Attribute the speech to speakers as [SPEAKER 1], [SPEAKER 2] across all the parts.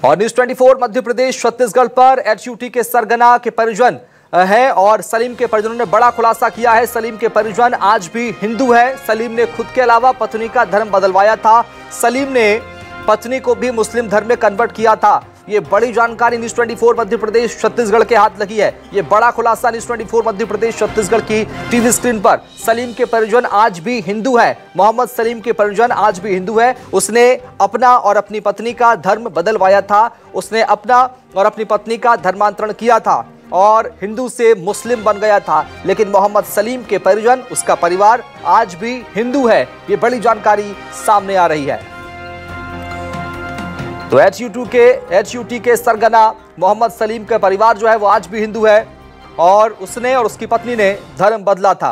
[SPEAKER 1] और न्यूज 24 मध्य प्रदेश छत्तीसगढ़ पर एचयूटी के सरगना के परिजन है और सलीम के परिजनों ने बड़ा खुलासा किया है। सलीम के परिजन आज भी हिंदू है। सलीम ने खुद के अलावा पत्नी का धर्म बदलवाया था। सलीम ने पत्नी को भी मुस्लिम धर्म में कन्वर्ट किया था। ये बड़ी जानकारी न्यूज 24 मध्य प्रदेश छत्तीसगढ़ के हाथ लगी है। ये बड़ा खुलासा न्यूज 24 मध्य प्रदेश छत्तीसगढ़ की टीवी स्क्रीन पर। सलीम के परिजन आज भी हिंदू है। मोहम्मद सलीम के परिजन आज भी हिंदू है। उसने अपना और अपनी पत्नी का धर्म बदलवाया था। उसने अपना और अपनी पत्नी का धर्मांतरण किया था और हिंदू से मुस्लिम बन गया था। लेकिन मोहम्मद सलीम के परिजन, उसका परिवार आज भी हिंदू है। ये बड़ी जानकारी सामने आ रही है। तो एचयूटी के सरगना मोहम्मद सलीम का परिवार जो है वो आज भी हिंदू है और उसने और उसकी पत्नी ने धर्म बदला था।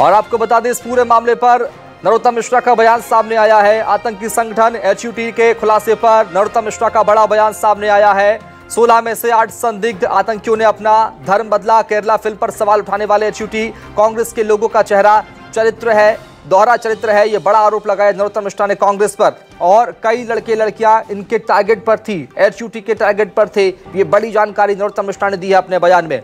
[SPEAKER 1] और आपको बता दें, इस पूरे मामले पर नरोत्तम मिश्रा का बयान सामने आया है। आतंकी संगठन एचयूटी के खुलासे पर नरोत्तम मिश्रा का बड़ा बयान सामने आया है। 16 में से 8 संदिग्ध आतंकियों ने अपना धर्म बदला। केरला फिल्म पर सवाल उठाने वाले एचयूटी कांग्रेस के लोगों का दोहरा चरित्र है। ये बड़ा आरोप लगाया नरोत्तम मिश्रा ने कांग्रेस पर। और कई लड़के लड़कियां इनके टारगेट पर थी, एचयूटी के टारगेट पर थे। ये बड़ी जानकारी नरोत्तम मिश्रा ने दी है अपने बयान में।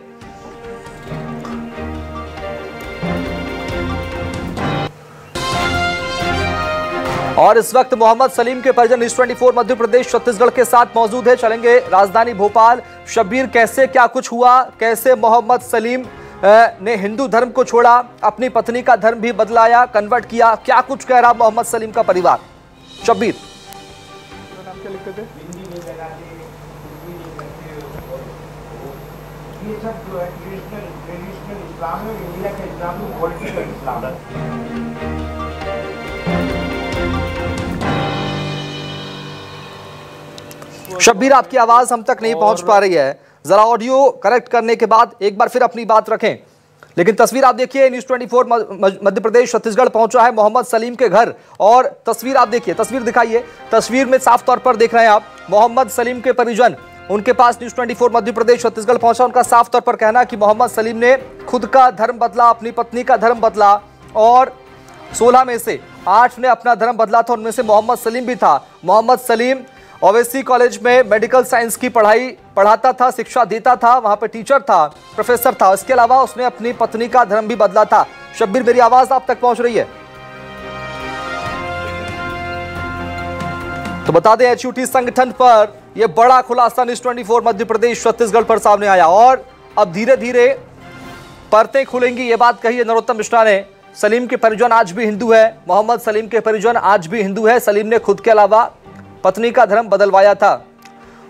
[SPEAKER 1] और इस वक्त मोहम्मद सलीम के परिजन न्यूज 24 मध्य प्रदेश छत्तीसगढ़ के साथ मौजूद है। चलेंगे राजधानी भोपाल। शब्बीर, कैसे क्या कुछ हुआ, कैसे मोहम्मद सलीम ने हिंदू धर्म को छोड़ा, अपनी पत्नी का धर्म भी बदलाया, कन्वर्ट किया, क्या कुछ कह रहा मोहम्मद सलीम का परिवार? शब्बीर,
[SPEAKER 2] ये सब जो है ट्रेडिशनल इस्लाम है, इंडिया का इस्लाम है, पॉलिटिकल इस्लाम है।
[SPEAKER 1] शब्बीर, आपकी आवाज हम तक नहीं पहुंच पा रही है। जरा ऑडियो करेक्ट करने के बाद एक बार फिर अपनी बात रखें। लेकिन तस्वीर आप देखिए, न्यूज 24 मध्य प्रदेश छत्तीसगढ़ पहुंचा है मोहम्मद सलीम के घर। और तस्वीर आप देखिए, तस्वीर दिखाइए। तस्वीर में साफ तौर पर देख रहे हैं आप मोहम्मद सलीम के परिजन, उनके पास न्यूज 24 मध्य प्रदेश छत्तीसगढ़ पहुंचा। उनका साफ तौर पर कहना कि मोहम्मद सलीम ने खुद का धर्म बदला, अपनी पत्नी का धर्म बदला और 16 में से 8 ने अपना धर्म बदला था। उनमें से मोहम्मद सलीम भी था। मोहम्मद सलीम ओवैसी कॉलेज में मेडिकल साइंस की पढ़ाई पढ़ाता था, शिक्षा देता था, वहां पे टीचर था, प्रोफेसर था। इसके अलावा उसने अपनी पत्नी का धर्म भी बदला था। शब्बीर, मेरी आवाज आप तक पहुंच रही है? तो बता दें, एचयूटी संगठन पर यह बड़ा खुलासा न्यूज 24 मध्य प्रदेश छत्तीसगढ़ पर सामने आया और अब धीरे धीरे परतें खुलेंगी। ये बात कही है नरोत्तम मिश्रा ने। सलीम के परिजन आज भी हिंदू है। मोहम्मद सलीम के परिजन आज भी हिंदू है। सलीम ने खुद के अलावा पत्नी का धर्म बदलवाया था।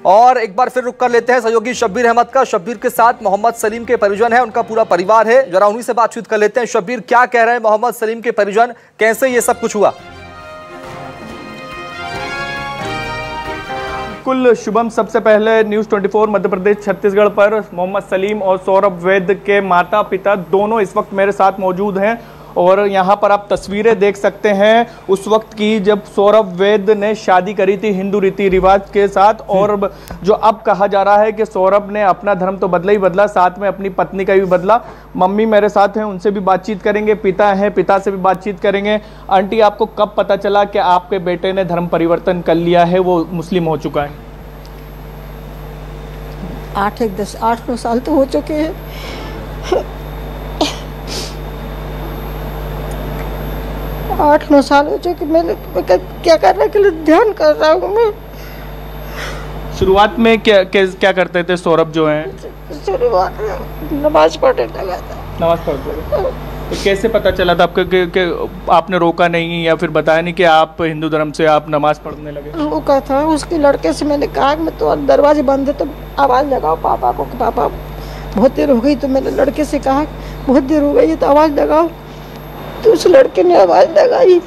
[SPEAKER 1] और एक बार फिर रुक कर लेते हैं सहयोगी शब्बीर अहमद का। शब्बीर के साथ मोहम्मद सलीम के परिजन है, उनका पूरा परिवार है। जरा उन्हीं से बातचीत कर लेते हैं। शब्बीर, क्या कह रहे हैं मोहम्मद सलीम के परिजन, कैसे ये सब कुछ हुआ?
[SPEAKER 3] बिल्कुल शुभम, सबसे पहले न्यूज़ 24 मध्य प्रदेश छत्तीसगढ़ पर मोहम्मद सलीम और सौरभ वैद के माता पिता दोनों इस वक्त मेरे साथ मौजूद हैं। और यहाँ पर आप तस्वीरें देख सकते हैं उस वक्त की जब सौरभ वैद ने शादी करी थी हिंदू रीति रिवाज के साथ। और जो अब कहा जा रहा है कि सौरभ ने अपना धर्म तो बदला ही बदला, साथ में अपनी पत्नी का भी बदला। मम्मी मेरे साथ हैं, उनसे भी बातचीत करेंगे। पिता हैं, पिता से भी बातचीत करेंगे। आंटी, आपको कब पता चला कि आपके बेटे ने धर्म परिवर्तन कर लिया है, वो मुस्लिम हो चुका है?
[SPEAKER 4] 8-9 साल तो हो चुके हैं। 8-9 साल हो चुके। मैंने क्या करने के लिए ध्यान कर रहा हूँ मैं।
[SPEAKER 3] शुरुआत में क्या करते थे सौरभ जो हैं?
[SPEAKER 4] शुरुआत में नमाज पढ़ने लगा था।
[SPEAKER 3] नमाज पढ़ते थे। तो कैसे पता चला था आपको कि आपने रोका नहीं या फिर बताया नहीं कि आप हिंदू धर्म से आप नमाज पढ़ने लगे?
[SPEAKER 4] रोका था। उसके लड़के से मैंने कहा कि मैं तो दरवाजे बंद है तो आवाज़ लगाओ पापा को कि पापा बहुत देर हो गई। तो मैंने लड़के से कहा बहुत देर हो गई है तो आवाज़ लगाओ। तो उस लड़के ने आवाज़ लगाई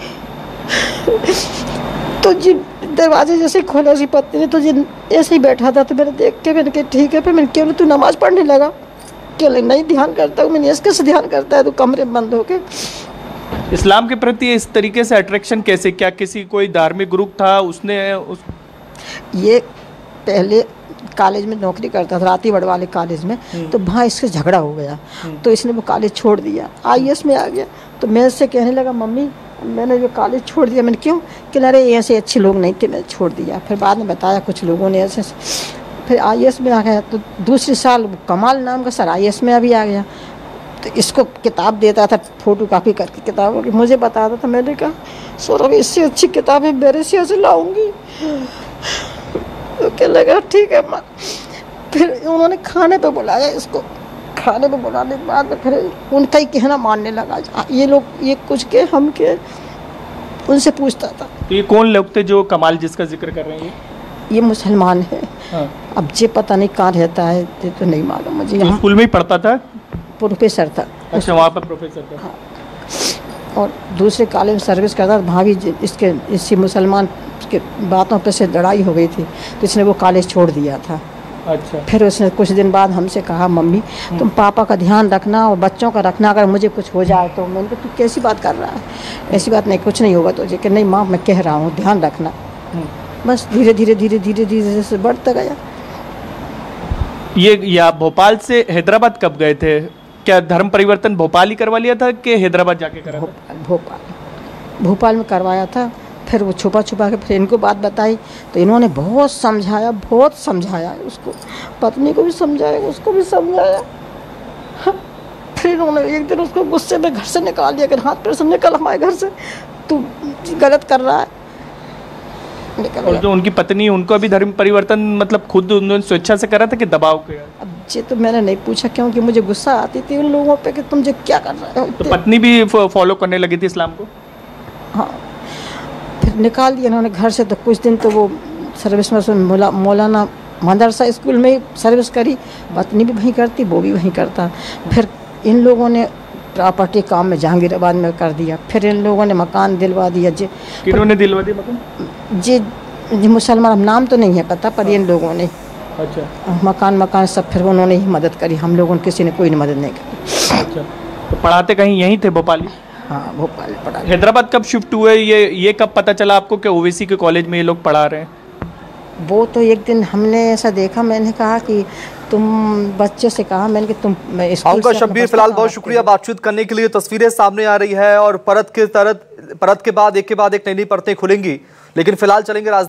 [SPEAKER 4] तो जी दरवाजे जैसे खोला, उसकी पत्नी ने तो जी ऐसे ही बैठा था। तो मैंने देख के मैंने कहा ठीक है। फिर मैंने क्यों तू नमाज पढ़ने लगा? क्यों नहीं ध्यान करता हूँ। मैंने कैसे ध्यान करता है? तो कमरे में बंद होके।
[SPEAKER 3] इस्लाम के प्रति इस तरीके से अट्रैक्शन कैसे? क्या किसी कोई धार्मिक ग्रुप था उसने
[SPEAKER 4] ये पहले कॉलेज में नौकरी करता था, रातीगढ़ वाले कॉलेज में। तो वहाँ इससे झगड़ा हो गया तो इसने वो कॉलेज छोड़ दिया, IAS में आ गया। तो मैं इससे कहने लगा मम्मी मैंने जो कॉलेज छोड़ दिया। मैंने क्यों कि अरे ऐसे अच्छे लोग नहीं थे, मैंने छोड़ दिया। फिर बाद में बताया कुछ लोगों ने ऐसे, फिर IAS में आ गया। तो दूसरे साल कमाल नाम का सर IAS में अभी आ गया। तो इसको किताब देता था फोटो कॉपी करके किताबों की, मुझे बताता था। मैंने कहा सौरभ इससे अच्छी किताबें मेरे से लाऊंगी। तो क्या लगा ठीक है माँ। फिर उन्होंने खाने पे बुलाया इसको, खाने पे बुलाने के बाद में फिर उनका ही कहना मानने लगा। ये लोग ये कुछ के हम के उनसे पूछता था।
[SPEAKER 3] तो ये कौन लोग थे जो कमाल जिसका जिक्र कर रहे हैं?
[SPEAKER 4] ये मुसलमान है।
[SPEAKER 3] हाँ।
[SPEAKER 4] अब जे पता नहीं कहाँ रहता है, ये तो नहीं मालूम मुझे। यहाँ
[SPEAKER 3] स्कूल में ही पढ़ता था?
[SPEAKER 4] प्रोफेसर था।
[SPEAKER 3] अच्छा, वहाँ पर प्रोफेसर था।
[SPEAKER 4] हाँ। और दूसरे कॉलेज में सर्विस करता था। वहाँ भी इससे मुसलमान के बातों पर से लड़ाई हो गई थी, तो इसने वो कॉलेज छोड़ दिया था।
[SPEAKER 3] अच्छा।
[SPEAKER 4] फिर उसने कुछ दिन बाद हमसे कहा मम्मी तुम पापा का ध्यान रखना और बच्चों का रखना, अगर मुझे कुछ हो जाए तो। मैंने कहा तू कैसी बात कर रहा है, ऐसी बात नहीं, कुछ नहीं होगा तुझे। कि नहीं माँ मैं कह रहा हूँ ध्यान रखना। बस धीरे धीरे धीरे धीरे धीरे से बढ़ता गया।
[SPEAKER 3] ये आप भोपाल से हैदराबाद कब गए थे? क्या धर्म परिवर्तन भोपाल ही करवा लिया था कि हैदराबाद जाके करा था?
[SPEAKER 4] भोपाल में करवाया था। फिर वो छुपा छुपा के फिर इनको बात बताई, तो इन्होंने बहुत समझाया उसको, पत्नी को भी समझाया, उसको भी समझाया। फिर उन्होंने एक दिन उसको गुस्से में घर से निकाल दिया कि हाथ पैर से निकल हमारे घर से, तू गलत कर रहा है।
[SPEAKER 3] और जो उनकी पत्नी, उनको अभी धर्म परिवर्तन मतलब खुद उन्होंने स्वेच्छा से करा था कि दबाव किया?
[SPEAKER 4] अब ये तो मैंने नहीं पूछा, क्योंकि मुझे गुस्सा आती थी उन लोगों पे कि तुम जो क्या कर रहे हो।
[SPEAKER 3] तो पत्नी भी फॉलो करने लगी थी इस्लाम को?
[SPEAKER 4] हाँ। फिर निकाल दिया इन्होंने घर से। तो कुछ दिन तो वो सर्विस में मौलाना मदरसा स्कूल में ही सर्विस करी। पत्नी भी वहीं करती, वो भी वहीं करता। फिर इन लोगों ने प्रॉपर्टी काम में जहांगीराबाद में कर दिया। फिर इन लोगों ने मकान दिलवा दिया।
[SPEAKER 3] किन्होंने दिलवा दिया मकान?
[SPEAKER 4] जी मुसलमान, अब नाम तो नहीं है पता, पर इन लोगों ने।
[SPEAKER 3] अच्छा।
[SPEAKER 4] मकान सब फिर उन्होंने ही मदद करी, हम लोगों ने किसी ने कोई मदद नहीं करी।
[SPEAKER 3] अच्छा। तो पढ़ाते कहीं यहीं थे भोपाली?
[SPEAKER 4] हाँ भोपाल पढ़ा।
[SPEAKER 3] हैदराबाद कब शिफ्ट हुए? ये कब पता चला आपको कि ओवैसी के कॉलेज में ये लोग पढ़ा रहे हैं?
[SPEAKER 4] वो तो एक दिन हमने ऐसा देखा, मैंने कहा कि तुम बच्चे से कहा, मैंने कि तुम
[SPEAKER 1] आपका शब्बीर फिलहाल बहुत शुक्रिया बातचीत करने के लिए। तस्वीरें सामने आ रही है और परत के बाद एक नई परतें खुलेंगी, लेकिन फिलहाल चलेंगे